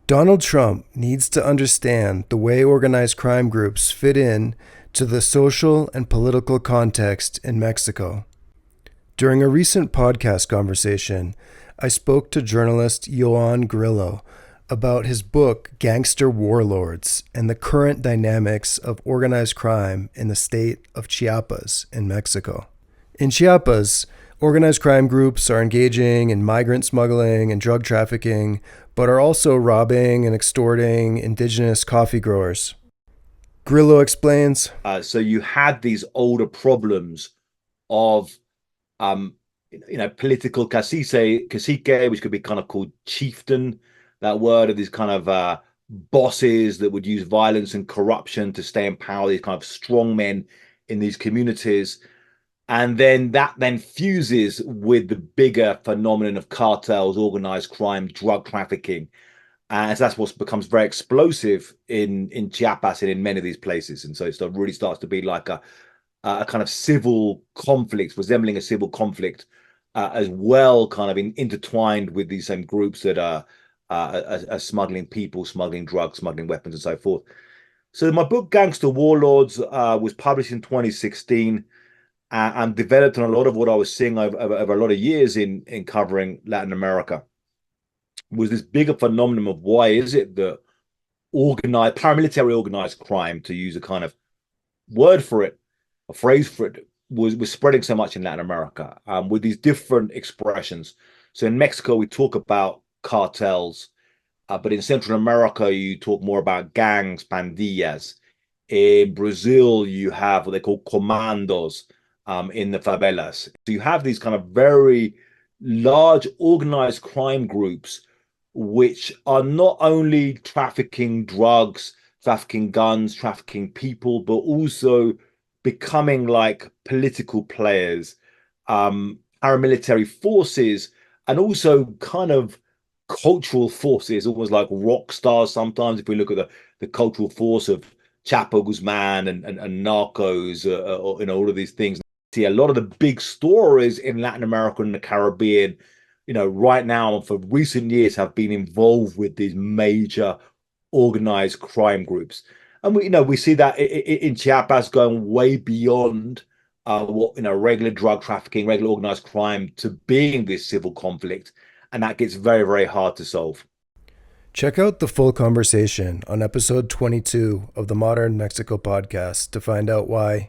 Donald Trump needs to understand the way organized crime groups fit in to the social and political context in Mexico. During a recent podcast conversation, I spoke to journalist Ioan Grillo about his book Gangster Warlords and the current dynamics of organized crime in the state of Chiapas in Mexico. In Chiapas, organized crime groups are engaging in migrant smuggling and drug trafficking, but are also robbing and extorting indigenous coffee growers. Grillo explains. So you had these older problems of, political cacique, which could be kind of called chieftain, that word of these kind of bosses that would use violence and corruption to stay in power, these kind of strong men in these communities. And then that then fuses with the bigger phenomenon of cartels, organized crime, drug trafficking. And so that's what becomes very explosive in Chiapas and in many of these places. And so it really starts to be like a kind of civil conflict, resembling a civil conflict, as well, kind of intertwined with these same groups that are smuggling people, smuggling drugs, smuggling weapons, and so forth. So my book, Gangster Warlords, was published in 2016. And developed on a lot of what I was seeing over a lot of years in covering Latin America, was this bigger phenomenon of why is it that paramilitary organized crime, to use a kind of word for it, a phrase for it, was spreading so much in Latin America, with these different expressions. So in Mexico, we talk about cartels, but in Central America, you talk more about gangs, pandillas. In Brazil, you have what they call comandos, in the favelas. So you have these kind of very large organized crime groups, which are not only trafficking drugs, trafficking guns, trafficking people, but also becoming like political players, paramilitary forces, and also kind of cultural forces, almost like rock stars sometimes. If we look at the cultural force of Chapo Guzman and Narcos, all of these things. See a lot of the big stories in Latin America and the Caribbean, right now for recent years have been involved with these major organized crime groups. And we see that in Chiapas going way beyond what regular drug trafficking, regular organized crime, to being this civil conflict, and that gets very, very hard to solve. Check out the full conversation on episode 22 of the Modern Mexico podcast to find out why